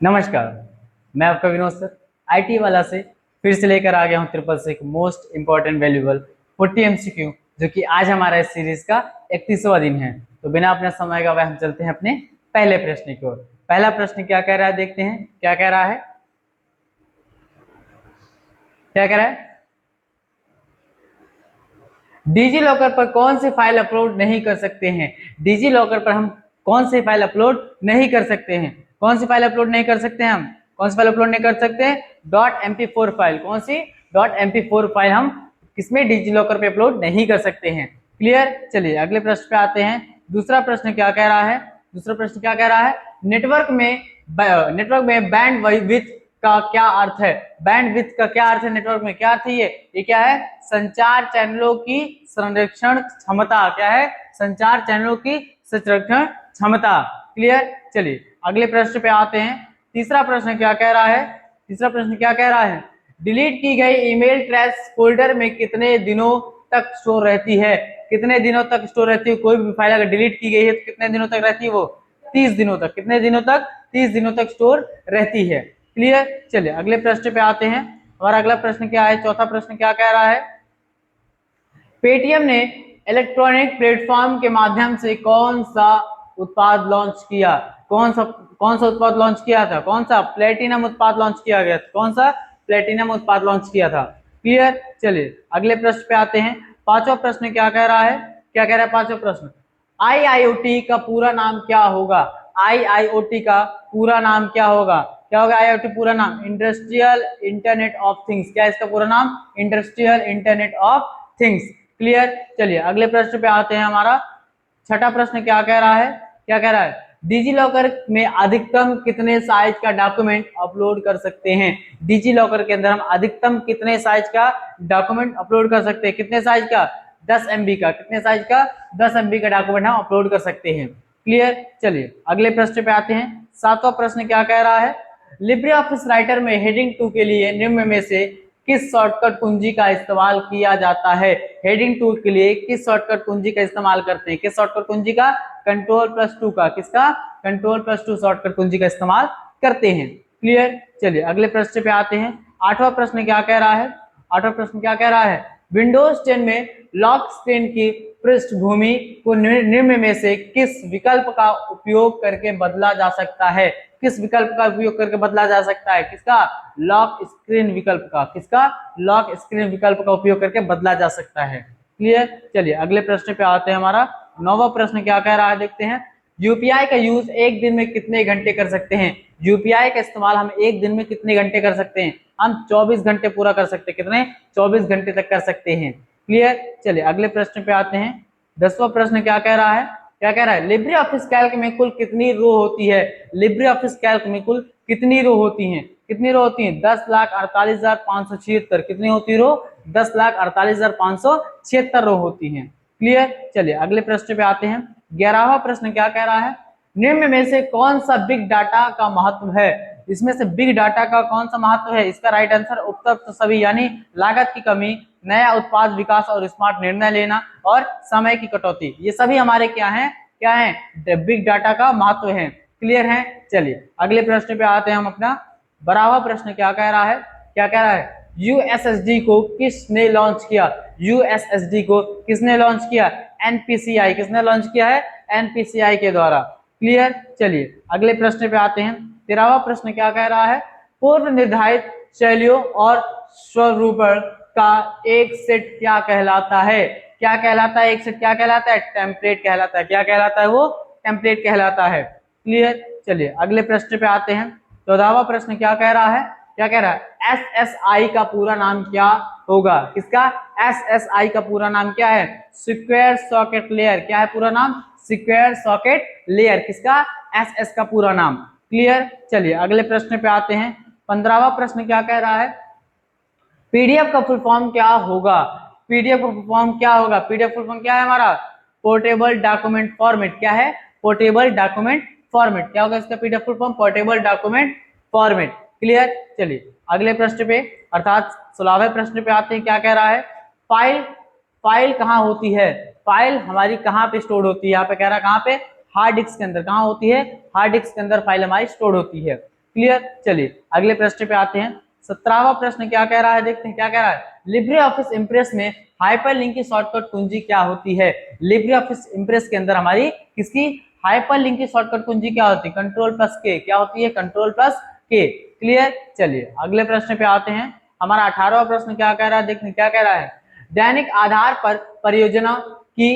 नमस्कार। मैं आपका विनोद सर आईटी वाला से फिर से लेकर आ गया हूँ ट्रिपल से एक मोस्ट इंपॉर्टेंट वैल्यूबल 40 एमसीक्यू, जो कि आज हमारा इस सीरीज का 31वां दिन है। तो बिना अपने समय गवाए हम चलते हैं अपने पहले प्रश्न की ओर। पहला प्रश्न क्या कह रहा है, देखते हैं क्या कह रहा है। क्या कह रहा है? डिजी लॉकर पर कौन सी फाइल अपलोड नहीं कर सकते हैं? डिजी लॉकर पर हम कौन सी फाइल अपलोड नहीं कर सकते हैं? कौन सी फाइल अपलोड नहीं कर सकते हैं? हम कौन सी फाइल अपलोड नहीं कर सकते हैं? .mp4 file. कौन सी? .mp4 फाइल हम किसमें? डिजी लॉकर पे अपलोड नहीं कर सकते हैं। क्लियर? चलिए अगले प्रश्न पे आते हैं। दूसरा प्रश्न क्या कह रहा है? दूसरा प्रश्न क्या कह रहा है? नेटवर्क में बैंड विड्थ का क्या अर्थ है? बैंड विड्थ का क्या अर्थ है? नेटवर्क में क्या अर्थ है? ये क्या है? संचार चैनलों की संरक्षण क्षमता। क्या है? संचार चैनलों की संरक्षण क्षमता। क्लियर? चलिए अगले प्रश्न पे आते हैं। तीसरा प्रश्न क्या कह रहा है? तीसरा प्रश्न क्या कह रहा है? डिलीट की गई ईमेल ट्रैश फोल्डर में कितने दिनों तक स्टोर रहती है? कितने दिनों तक स्टोर रहती है? कोई भी फाइल अगर डिलीट की गई है तो कितने दिनों तक रहती है वो? 30 दिनों तक। कितने दिनों तक? 30 दिनों तक स्टोर रहती है। क्लियर? चलिए अगले प्रश्न पे आते हैं। हमारा अगला प्रश्न क्या है? चौथा प्रश्न क्या कह रहा है? पेटीएम ने इलेक्ट्रॉनिक प्लेटफॉर्म के माध्यम से कौन सा उत्पाद लॉन्च किया? कौन सा उत्पाद लॉन्च किया था? कौन सा? प्लेटिनम उत्पाद लॉन्च किया गया। कौन सा? प्लेटिनम उत्पाद लॉन्च किया था। क्लियर? चलिए अगले प्रश्न पे आते हैं। पांचवा प्रश्न क्या कह रहा है? क्या कह रहा है पांचवा प्रश्न? आईआईओटी का पूरा नाम क्या होगा? आईआईओटी का पूरा नाम क्या होगा? क्या होगा आईआईओटी पूरा नाम? Industrial internet of things. क्या है इसका पूरा नाम? Industrial internet of things. Clear? चलिए अगले प्रश्न पे आते हैं। हमारा छठा प्रश्न क्या कह रहा है? क्या कह रहा है? डिजी लॉकर में अधिकतम कितने साइज का डॉक्यूमेंट अपलोड कर सकते हैं? डिजी लॉकर के अंदर हम अधिकतम कितने साइज का डॉक्यूमेंट अपलोड कर सकते हैं? कितने साइज का? 10 MB का। कितने साइज का? 10 MB का डॉक्यूमेंट हम अपलोड कर सकते हैं। क्लियर? चलिए अगले प्रश्न पे आते हैं। सातवां प्रश्न क्या कह रहा है? लिब्रे ऑफिस राइटर में हेडिंग 2 के लिए निम्न में से किस शॉर्टकट कुंजी का इस्तेमाल किया जाता है? हेडिंग 2 के लिए किस शॉर्टकट कुंजी का इस्तेमाल करते हैं? किस शॉर्टकट कुंजी का? Ctrl+2 का। किसका? Ctrl+2 शॉर्टकट कुंजी का इस्तेमाल करते हैं। क्लियर? चलिए अगले प्रश्न पे आते हैं। आठवां प्रश्न क्या कह रहा है? आठवां प्रश्न क्या कह रहा है? विंडोज 10 में लॉक स्क्रीन की पृष्ठभूमि को निम्न में से किस विकल्प का उपयोग करके बदला जा सकता है? किस विकल्प का उपयोग करके बदला जा सकता है? किसका? लॉक स्क्रीन विकल्प का। किसका? लॉक स्क्रीन विकल्प का उपयोग करके बदला जा सकता है। क्लियर? चलिए अगले प्रश्न पे आते हैं। हमारा नौवां प्रश्न क्या कह रहा है? देखते हैं। यूपीआई का यूज एक दिन में कितने घंटे कर सकते हैं? यूपीआई का इस्तेमाल हम एक दिन में कितने घंटे कर सकते हैं? हम 24 घंटे पूरा कर सकते हैं। कितने? 24 घंटे तक कर सकते हैं। क्लियर? चलिए अगले प्रश्न पे आते हैं। 10वां प्रश्न क्या कह रहा है? क्या कह रहा है? लिब्रे ऑफिस कैल्क में कुल कितनी रो होती है? लिब्रे ऑफिस कैल्क में कुल कितनी रो होती हैं? कितनी रो होती हैं? 10,48,576। कितनी होती रो? 10,48,576 रो होती हैं। क्लियर? चलिए अगले प्रश्न पे आते हैं। 11वां प्रश्न क्या कह रहा है? निम्न में से कौन सा बिग डाटा का महत्व है? इसमें से बिग डाटा का कौन सा महत्व है? इसका राइट आंसर उपयुक्त सभी, यानी लागत की कमी, नया उत्पाद विकास और स्मार्ट निर्णय लेना और समय की कटौती, ये सभी हमारे क्या हैं? क्या है? बिग डाटा का महत्व है। क्लियर है? चलिए अगले प्रश्न पे आते हैं हम अपना। 12वां प्रश्न क्या कह रहा है? क्या कह रहा है? यूएसएसडी को किसने लॉन्च किया? यूएसएसडी को किसने लॉन्च किया? एनपीसीआई। किसने लॉन्च किया है? एनपीसीआई के द्वारा। क्लियर? चलिए अगले प्रश्न पे आते हैं। 13वां प्रश्न क्या कह रहा है? पूर्व निर्धारित शैलियों और स्वरूपण का एक सेट क्या कहलाता है? क्या कहलाता है? एक सेट क्या कहलाता है? टेम्पलेट कहलाता है। क्या कहलाता है वो? टेम्पलेट कहलाता है। क्लियर? चलिए अगले प्रश्न पे आते हैं। 14वां प्रश्न क्या कह रहा है? क्या कह रहा है? एसएसआई का पूरा नाम क्या होगा? किसका? एसएसआई का पूरा नाम क्या है? Secure socket layer. क्या है पूरा नाम? Secure socket layer. किसका? एसएस का पूरा नाम। क्लियर? चलिए अगले प्रश्न पे आते हैं। 15वां प्रश्न क्या कह रहा है? पीडीएफ का फुल फॉर्म क्या होगा? पीडीएफ का फुल फॉर्म क्या होगा? पीडीएफ फुल फॉर्म क्या है हमारा? Portable document format. क्या है? Portable document format. क्या होगा इसका PDF full form? Portable document format. Clear? चलिए अगले प्रश्न पे अर्थात 16वें प्रश्न पे आते हैं। क्या कह रहा है? फाइल फाइल कहाँ होती है? फाइल हमारी कहाँ पे स्टोर होती है? यहाँ पे कह रहा है कहाँ पे? हार्ड डिस्क के अंदर। कहाँ होती है? हार्ड डिस्क के अंदर फाइल हमारी स्टोर होती है। क्लियर। चलिए अगले प्रश्न पे आते हैं। 17वां प्रश्न क्या कह रहा है, देखते हैं क्या कह रहा है। लिब्रे ऑफिस इंप्रेस में हाइपरलिंक की शॉर्टकट कुंजी क्या होती है। लिब्रे ऑफिस इंप्रेस के अंदर हमारी किसकी हाइपरलिंक की शॉर्टकट कुंजी क्या होती है, Ctrl+K। क्या होती है, Ctrl+K। क्लियर। चलिए अगले प्रश्न पे आते हैं। हमारा 18वां प्रश्न क्या कह रहा है, देखते हैं क्या कह रहा है। दैनिक आधार पर परियोजना की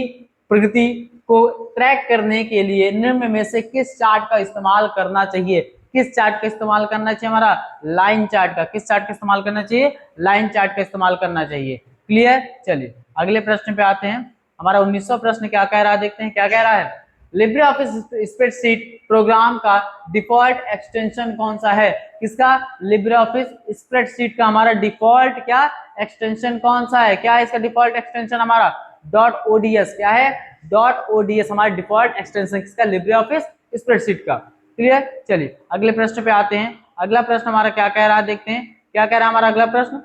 प्रगति को ट्रैक करने के लिए निम्न में से किस चार्ट का इस्तेमाल करना चाहिए। किस चार्ट का इस्तेमाल करना चाहिए, हमारा लाइन चार्ट का। किस चार्ट का इस्तेमाल करना चाहिए, लाइन चार्ट का इस्तेमाल करना चाहिए। क्लियर। चलिए अगले प्रश्न पे आते हैं। हमारा 19वां प्रश्न क्या कह रहा है, देखते हैं क्या कह रहा है। लिब्रे ऑफिस स्प्रेडशीट प्रोग्राम का डिफॉल्ट एक्सटेंशन कौन सा है। किसका, लिब्रे ऑफिस स्प्रेडशीट का हमारा डिफॉल्ट क्या एक्सटेंशन कौन सा है। क्या है इसका डिफॉल्ट एक्सटेंशन, हमारा .ods। क्या है, .ods हमारा डिफॉल्ट एक्सटेंशन किसका, लिब्रे ऑफिस स्प्रेडशीट का। क्लियर। चलिए अगले प्रश्न पे आते हैं। अगला प्रश्न हमारा क्या कह रहा है, देखते हैं क्या कह रहा है हमारा अगला प्रश्न।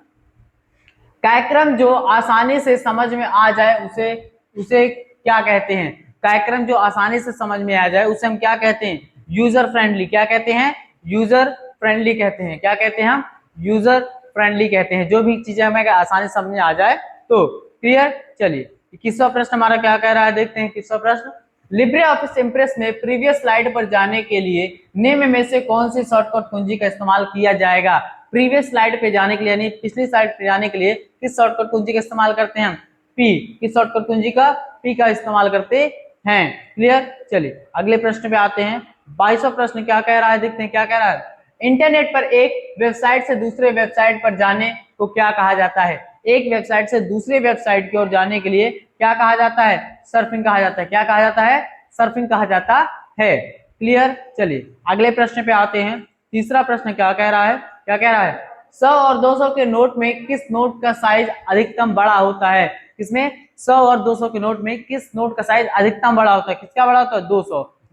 कार्यक्रम जो आसानी से समझ में आ जाए उसे उसे क्या कहते हैं। कार्यक्रम जो आसानी से समझ में आ जाए उसे हम क्या कहते हैं, यूजर फ्रेंडली। क्या कहते हैं, यूजर फ्रेंडली कहते हैं। क्या कहते हैं हम, यूजर फ्रेंडली कहते हैं। जो भी चीजें हमें आसानी से समझ में आ जाए तो। क्लियर। चलिए 21वां प्रश्न हमारा क्या कह रहा है, देखते हैं 21वां प्रश्न। लिब्रे ऑफिस इंप्रेस में प्रीवियस स्लाइड पर जाने के लिए निम्न में से कौन सी शॉर्टकट कुंजी का इस्तेमाल किया जाएगा। प्रीवियस स्लाइड पे जाने के लिए यानी पिछली स्लाइड पे जाने के लिए किस शॉर्टकट कुंजी का इस्तेमाल करते हैं हम, पी। किस शॉर्टकट कुंजी का, पी का इस्तेमाल करते हैं। क्लियर। चलिए अगले प्रश्न पे आते हैं। 22वां प्रश्न क्या कह रहा है, देखते हैं क्या कह रहा है। इंटरनेट पर एक वेबसाइट से दूसरे वेबसाइट पर जाने को क्या कहा जाता है। एक वेबसाइट से दूसरे वेबसाइट की ओर जाने के लिए क्या कहा जाता है, सर्फिंग कहा जाता है। क्या कहा जाता है, सर्फिंग कहा जाता है। क्लियर। चलिए अगले प्रश्न पे आते हैं। तीसरा प्रश्न क्या कह रहा है, क्या कह रहा है। 100 और 200 के नोट में किस नोट का साइज अधिकतम बड़ा होता है। किसमें, 100 और 200 के नोट में किस नोट का साइज अधिकतम बड़ा होता है। किसका बड़ा होता है,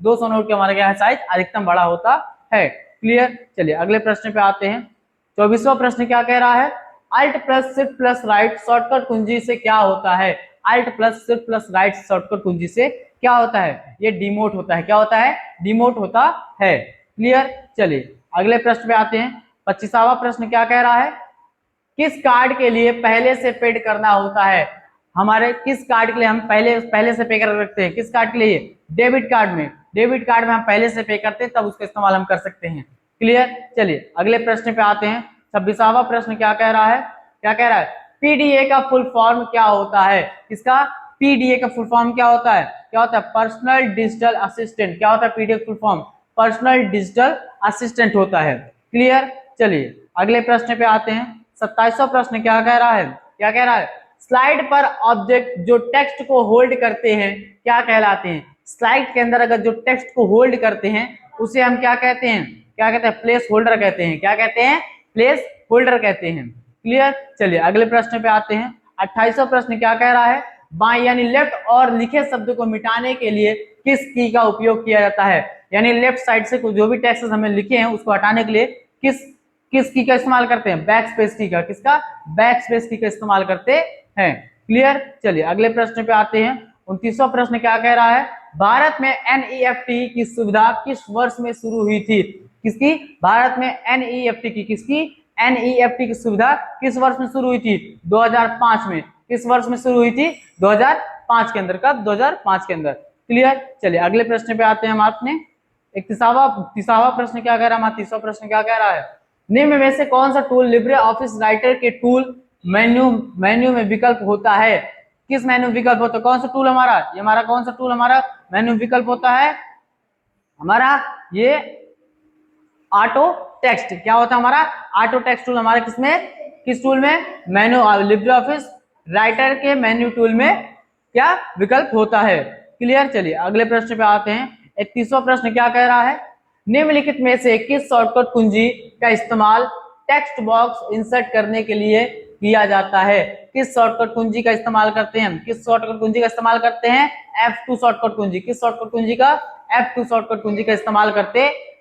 200 नोट का हमारा क्या है, साइज अधिकतम बड़ा होता है। क्लियर। चलिए अगले प्रश्न पे आते हैं। 24वां प्रश्न क्या कह रहा है। Alt plus shift plus right shortcut कुंजी से क्या होता है। Alt plus shift plus right shortcut कुंजी से क्या होता है, ये डिमोट होता है। क्या होता है, डिमोट होता है। क्लियर। चलिए अगले प्रश्न पे आते हैं। 25वां प्रश्न क्या कह रहा है। किस कार्ड के लिए पहले से पेड करना होता है। हमारे किस कार्ड के लिए हम पहले से पे कर रखते हैं, किस कार्ड के लिए, डेबिट कार्ड में। डेबिट कार्ड में हम पहले से पे करते हैं तब उसका इस्तेमाल हम कर सकते हैं। क्लियर। चलिए अगले प्रश्न पे आते हैं। 26वां प्रश्न क्या कह रहा है, क्या कह रहा है। पीडीए का फुल फॉर्म क्या होता है। किसका, पीडीए का फुल फॉर्म क्या होता है, क्या होता है, पर्सनल डिजिटल असिस्टेंट। क्या होता है PDA full form, personal digital assistant होता है। क्लियर। चलिए अगले प्रश्न पे आते हैं। 27वां प्रश्न क्या कह रहा है, क्या कह रहा है। स्लाइड पर ऑब्जेक्ट जो टेक्स्ट को होल्ड करते हैं क्या कहलाते हैं। स्लाइड के अंदर अगर जो टेक्स्ट को होल्ड करते हैं उसे हम क्या कहते हैं, क्या कहते हैं, प्लेस होल्डर कहते हैं। क्या कहते हैं, प्लेस होल्डर कहते हैं। क्लियर। चलिए अगले प्रश्न पे आते हैं। 28वां प्रश्न क्या कह रहा है। बाएं यानी लेफ्ट और लिखे शब्द को मिटाने के लिए किस की का उपयोग किया जाता है। यानी लेफ्ट साइड से जो भी टेक्स्ट हमें लिखे हैं उसको हटाने के लिए किस की का इस्तेमाल करते हैं, बैक स्पेस की का। किसका, बैक स्पेस की का इस्तेमाल करते हैं। क्लियर। चलिए अगले प्रश्न पे आते हैं। 29वां प्रश्न क्या कह रहा है। भारत में एनईएफटी की सुविधा किस वर्ष में शुरू हुई थी। किसकी, भारत में एनईएफटी की, किसकी, एनईएफटी की सुविधा किस वर्ष में शुरू हुई थी, 2005 में। किस वर्ष में शुरू हुई थी, 2005 के अंदर। कब, 2005 के अंदर। क्लियर। चलिए अगले प्रश्न पे आते हैं हम अपने। 31वां प्रश्न क्या कह रहा है, हमारा 30वां प्रश्न क्या कह रहा है। निम्न में से कौन सा टूल लिब्रे ऑफिस राइटर के टूल मेन्यू में विकल्प होता है। किस मेन्यू विकल्प होता है, कौन सा टूल हमारा, ये हमारा कौन सा टूल हमारा मेन्यू विकल्प होता है, हमारा ये ऑटो टेक्स्ट। क्या होता है हमारा, ऑटो टेक्स्ट टूल हमारा किसमें, किस टूल में, मेन्यू लिब्रे ऑफिस राइटर के मेन्यू टूल में क्या विकल्प होता है। क्लियर। चलिए अगले प्रश्न पे आते हैं। 31वां प्रश्न क्या कह रहा है। निम्नलिखित में से किस शॉर्टकट कुंजी का इस्तेमाल टेक्स्ट बॉक्स इंसर्ट करने के लिए किया जाता है। किस शॉर्टकट कुंजी का इस्तेमाल करते हैं हम, किस शॉर्टकट कुंजी का इस्तेमाल करते हैं, F2 शॉर्टकट कुंजी। किस शॉर्टकट कुंजी का, F2 शॉर्टकट कुंजी का इस्तेमाल करते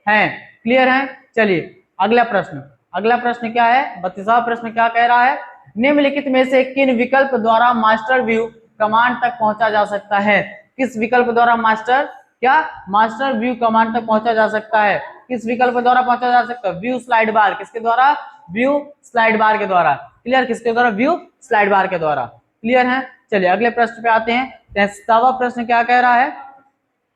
हैं। क्लियर है। चलिए अगला प्रश्न, अगला प्रश्न क्या है, 32वां प्रश्न क्या कह रहा है। निम्नलिखित में से किन विकल्प द्वारा मास्टर व्यू कमांड तक पहुंचा जा सकता है। किस विकल्प द्वारा मास्टर व्यू कमांड तक पहुंचा जा सकता है। किस विकल्प के द्वारा पहुंचा जा सकता है? व्यू स्लाइड बार। किसके द्वारा? व्यू स्लाइड बार के द्वारा। क्लियर? किसके द्वारा? व्यू स्लाइड बार के द्वारा। क्लियर है? चलिए अगले प्रश्न पे आते हैं। 63वां प्रश्न क्या कह रहा है?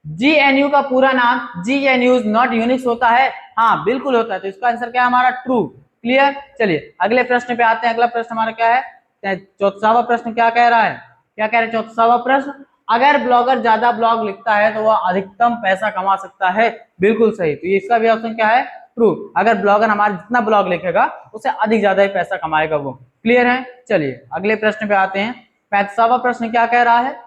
GNU का पूरा नाम GNU नॉट यूनिक्स होता है? हाँ बिल्कुल होता है, तो इसका आंसर क्या है हमारा? ट्रू। क्लियर? चलिए अगले प्रश्न पे आते हैं। अगला प्रश्न हमारा क्या है? 64वां प्रश्न क्या कह रहा है? क्या कह रहे हैं 64वां प्रश्न? अगर ब्लॉगर ज्यादा ब्लॉग लिखता है तो वह अधिकतम पैसा कमा सकता है। बिल्कुल सही, तो इसका भी ऑप्शन क्या है? ट्रू। अगर ब्लॉगर हमारा जितना ब्लॉग लिखेगा उससे अधिक ज्यादा ही पैसा कमाएगा वो। क्लियर है? चलिए अगले प्रश्न पे आते हैं। 35वां प्रश्न क्या कह रहा है?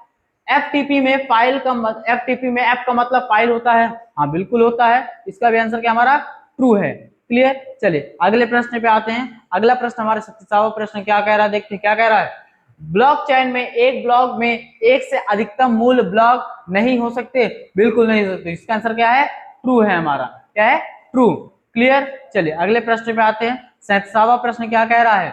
FTP में फाइल का FTP में F का मतलब फाइल होता है? हाँ बिल्कुल होता है, इसका भी आंसर क्या हमारा? ट्रू है। क्लियर? चलिए अगले प्रश्न पे आते हैं। अगला प्रश्न हमारे 37वां प्रश्न क्या कह रहा है? देखते हैं क्या कह रहा है। ब्लॉकचेन में एक ब्लॉक में एक से अधिकतम मूल ब्लॉक नहीं हो सकते? बिल्कुल नहीं हो सकते, इसका आंसर क्या है? ट्रू है हमारा। क्या है? ट्रू। क्लियर? चलिए अगले प्रश्न पे आते हैं। 37वां प्रश्न क्या कह रहा है?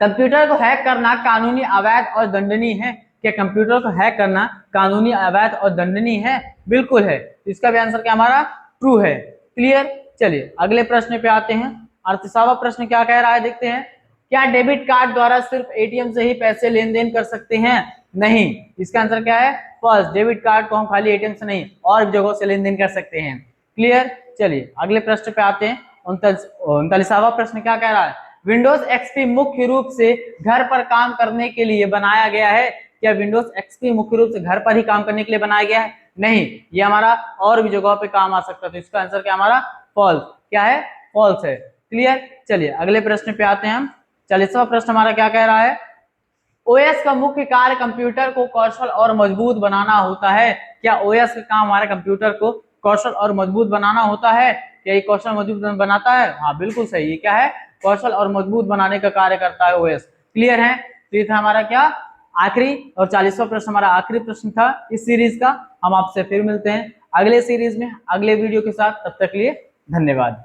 कंप्यूटर को हैक करना कानूनी, अवैध और दंडनीय है? क्या कंप्यूटर को हैक करना कानूनी, अवैध और दंडनीय है? बिल्कुल है, इसका भी आंसर क्या हमारा? ट्रू है। क्लियर? चलिए अगले प्रश्न पे आते हैं। 38वां प्रश्न क्या कह रहा है? देखते हैं। क्या डेबिट कार्ड द्वारा सिर्फ ATM से ही पैसे लेन देन कर सकते हैं? नहीं, इसका आंसर क्या है? फर्स्ट, डेबिट कार्ड को हम खाली ATM से नहीं और जगहों से लेन देन कर सकते हैं। क्लियर? चलिए अगले प्रश्न पे आते हैं। 39वां प्रश्न क्या कह रहा है? विंडोज XP मुख्य रूप से घर पर काम करने के लिए बनाया गया है? क्या विंडोज XP मुख्य रूप से घर पर ही काम करने के लिए बनाया गया है? नहीं, ये हमारा और भी जगहों पे काम आ सकता है, तो इसका आंसर क्या हमारा? फॉल्स। क्या है? फॉल्स है। क्लियर? चलिए अगले प्रश्न पे आते हैं हम। 40वां प्रश्न हमारा क्या कह रहा है? OS का मुख्य कार्य कंप्यूटर को कौशल और मजबूत बनाना होता है? क्या OS का काम हमारे कंप्यूटर को कौशल और मजबूत बनाना होता है? क्या ये कौशल मजबूत बनाता है? हाँ बिल्कुल सही, ये क्या है? कौशल और मजबूत बनाने का कार्य करता है OS। क्लियर है? तो ये था हमारा क्या? आखिरी और 40वां प्रश्न हमारा आखिरी प्रश्न था इस सीरीज का। हम आपसे फिर मिलते हैं अगले सीरीज में अगले वीडियो के साथ, तब तक के लिए धन्यवाद।